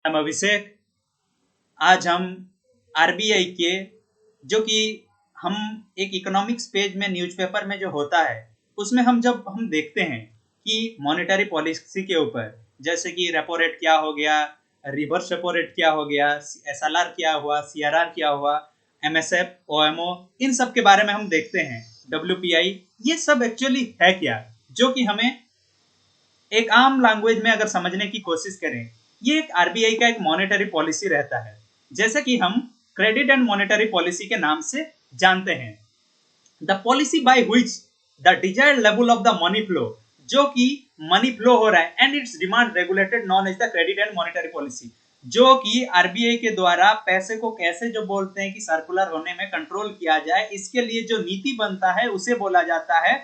हम अभिषेक। आज हम आरबीआई के जो कि हम एक इकोनॉमिक्स पेज में न्यूज़पेपर में जो होता है उसमें जब हम देखते हैं कि मॉनेटरी पॉलिसी के ऊपर जैसे कि रेपो रेट क्या हो गया, रिवर्स रेपो रेट क्या हो गया, एसएलआर क्या हुआ, सीआरआर क्या हुआ, एमएसएफ, ओएमओ, इन सब के बारे में हम देखते हैं। डब्ल्यूपीआई, ये सब एक्चुअली है क्या, जो कि हमें एक आम लैंग्वेज में अगर समझने की कोशिश करें, ये एक आरबीआई का एक मॉनेटरी पॉलिसी रहता है, जैसे कि हम क्रेडिट एंड मॉनेटरी पॉलिसी के नाम से जानते हैं। The policy by which the desired level of the money flow, जो कि मनी फ्लो हो रहा है, and its demand regulated known as the credit and monetary policy, जो कि आरबीआई के द्वारा पैसे को कैसे जो बोलते हैं कि सर्कुलर होने में कंट्रोल किया जाए, इसके लिए जो नीति बनता है उसे बोला जाता है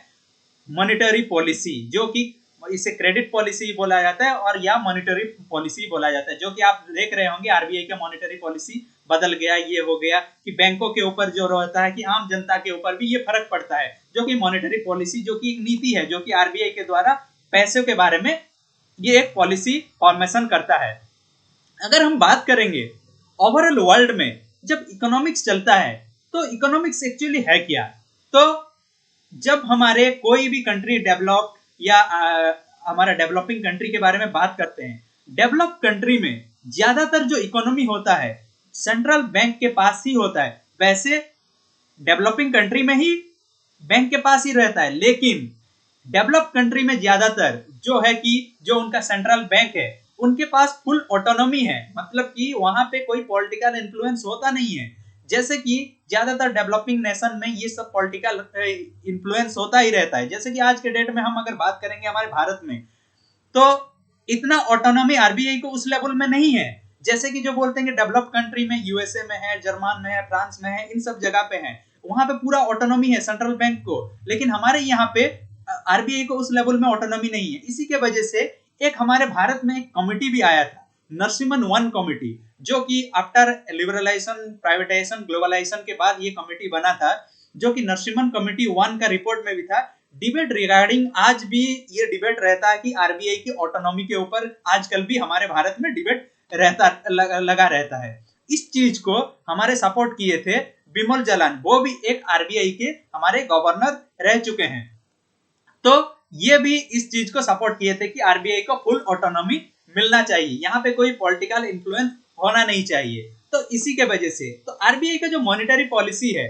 मॉनेटरी पॉलिसी, जो कि इसे क्रेडिट पॉलिसी बोला जाता है और या मॉनेटरी पॉलिसी बोला जाता है। जो कि आप देख रहे होंगे आरबीआई का मॉनेटरी पॉलिसी बदल गया, ये हो गया कि बैंकों के ऊपर जो रहता है कि आम जनता के ऊपर भी ये फर्क पड़ता है, जो कि मॉनेटरी पॉलिसी जो कि एक नीति है, जो कि आरबीआई के द्वारा पैसों के बारे में ये एक पॉलिसी फॉर्मेशन करता है। अगर हम बात करेंगे ओवरऑल वर्ल्ड में जब इकोनॉमिक्स चलता है तो इकोनॉमिक्स एक्चुअली है क्या, तो जब हमारे कोई भी कंट्री डेवलप या हमारा डेवलपिंग कंट्री के बारे में बात करते हैं, डेवलप कंट्री में ज्यादातर जो इकोनॉमी होता है सेंट्रल बैंक के पास ही होता है। वैसे डेवलपिंग कंट्री में ही बैंक के पास ही रहता है, लेकिन डेवलप कंट्री में ज्यादातर जो है कि जो उनका सेंट्रल बैंक है उनके पास फुल ऑटोनॉमी है, मतलब कि वहां पे कोई पॉलिटिकल इन्फ्लुएंस होता नहीं है। जैसे कि ज्यादातर डेवलपिंग नेशन में ये सब पॉलिटिकल इन्फ्लुएंस होता ही रहता है। जैसे कि आज के डेट में हम अगर बात करेंगे हमारे भारत में, तो इतना ऑटोनॉमी आरबीआई को उस लेवल में नहीं है। जैसे कि जो बोलते हैं कि डेवलप कंट्री में यूएसए में है, जर्मन में है, फ्रांस में है, इन सब जगह पे है, वहां पे पूरा ऑटोनॉमी है सेंट्रल बैंक को, लेकिन हमारे यहाँ पे आरबीआई को उस लेवल में ऑटोनॉमी नहीं है। इसी के वजह से एक हमारे भारत में एक कमिटी भी आया था, नरसिम्हन वन कमिटी, जो कि आफ्टर लिबरलाइजेशन, प्राइवेटाइजेशन, ग्लोबलाइजेशन के बाद ये कमिटी बना था, जो कि नरसिम्हन कमिटी वन का रिपोर्ट में भी था। डिबेट रिगार्डिंग आज भी ये डिबेट रहता है कि आरबीआई की ऑटोनॉमी के ऊपर आजकल भी हमारे भारत में डिबेट लगा रहता है। इस चीज को हमारे सपोर्ट किए थे बिमल जलान, वो भी एक आरबीआई के हमारे गवर्नर रह चुके हैं, तो ये भी इस चीज को सपोर्ट किए थे कि आरबीआई को फुल ऑटोनॉमी मिलना चाहिए, यहाँ पे कोई पॉलिटिकल इन्फ्लुएंस होना नहीं चाहिए। तो इसी के वजह से तो आरबीआई का जो मॉनेटरी पॉलिसी है,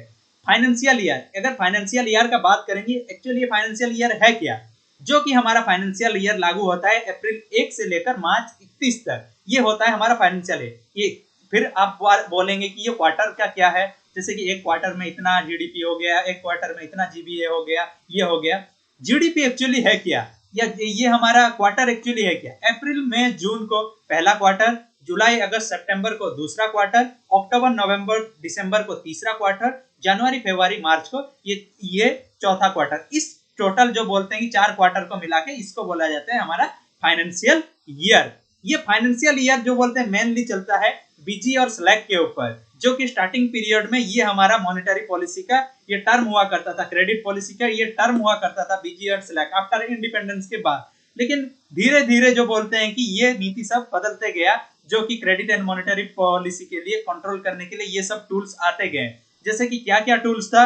फाइनेंशियल ईयर, अगर फाइनेंशियल ईयर का बात करेंगे, एक्चुअली ये फाइनेंशियल ईयर है क्या, जो कि हमारा फाइनेंशियल ईयर लागू होता है अप्रैल 1 से लेकर मार्च 31 तक, ये होता है हमारा फाइनेंशियल ईयर। ये फिर आप बोलेंगे कि ये क्वार्टर का क्या है, जैसे कि एक क्वार्टर में इतना जीडीपी हो गया, एक क्वार्टर में इतना जीबीए हो गया, ये हो गया। जीडीपी एक्चुअली है क्या, या ये हमारा क्वार्टर एक्चुअली है क्या, अप्रैल मई जून को पहला क्वार्टर, जुलाई अगस्त सितंबर को दूसरा क्वार्टर, अक्टूबर नवंबर दिसंबर को तीसरा क्वार्टर, जनवरी फरवरी मार्च को ये चौथा क्वार्टर। इस टोटल जो बोलते हैं कि 4 क्वार्टर को मिला के इसको बोला जाता है हमारा फाइनेंशियल ईयर। ये फाइनेंशियल ईयर जो बोलते हैं मेनली चलता है बीजी और स्लैग के ऊपर, जो कि स्टार्टिंग पीरियड में ये हमारा मॉनेटरी पॉलिसी का ये टर्म हुआ करता था, क्रेडिट पॉलिसी का ये टर्म हुआ करता था बीजी और स्लैग आफ्टर इंडिपेंडेंस के बाद। लेकिन धीरे धीरे जो बोलते हैं कि ये नीति सब बदलते गया, जो कि क्रेडिट एंड मॉनेटरी पॉलिसी के लिए कंट्रोल करने के लिए ये सब टूल्स आते गए। जैसे कि क्या क्या टूल्स था,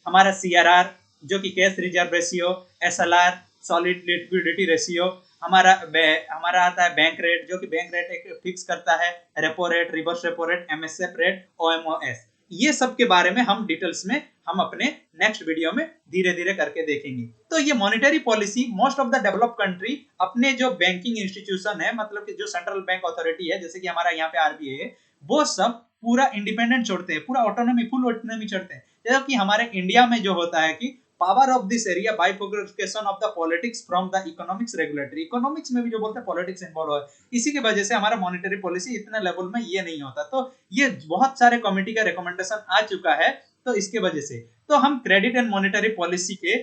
हमारा सीआरआर जो कि cash reserve ratio, SLR solid liquidity ratio, हमारा आता है बैंक रेट, जो कि बैंक रेट एक फिक्स करता है, repo rate, reverse repo rate, MSF rate, OMOs. ये सब के बारे में हम डिटेल्स में हम अपने नेक्स्ट वीडियो में धीरे धीरे करके देखेंगे। तो ये monetary policy most of the develop country अपने जो बैंकिंग इंस्टीट्यूशन है, मतलब कि जो सेंट्रल बैंक अथॉरिटी है, जैसे कि हमारा यहाँ पे आरबीआई है, वो सब पूरा इंडिपेंडेंट छोड़ते हैं, पूरा ऑटोनॉमी, फुल ऑटोनॉमी छोड़ते हैं। जबकि हमारे इंडिया में जो होता है कि power of this area bifurcation of the politics from the economics regulatory, economics में भी जो बोलते हैं पॉलिटिक्स इन्वॉल्व है, इसी की वजह से हमारा मॉनेटरी पॉलिसी इतने लेवल में ये नहीं होता। तो ये बहुत सारे कमेटी का रिकमेंडेशन आ चुका है, तो इसके वजह से तो हम क्रेडिट एंड मॉनेटरी पॉलिसी के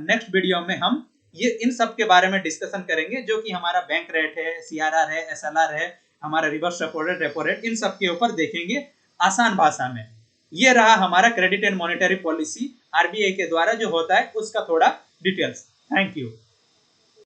नेक्स्ट वीडियो में हम ये इन सब के बारे में डिस्कशन करेंगे, जो कि हमारा बैंक रेट है, सीआरआर है, एसएलआर है, हमारा रिवर्स रेपो रेट, इन सब के ऊपर देखेंगे आसान भाषा में। ये रहा हमारा credit and monetary policy RBI के द्वारा जो होता है उसका थोड़ा डिटेल्स। Thank you.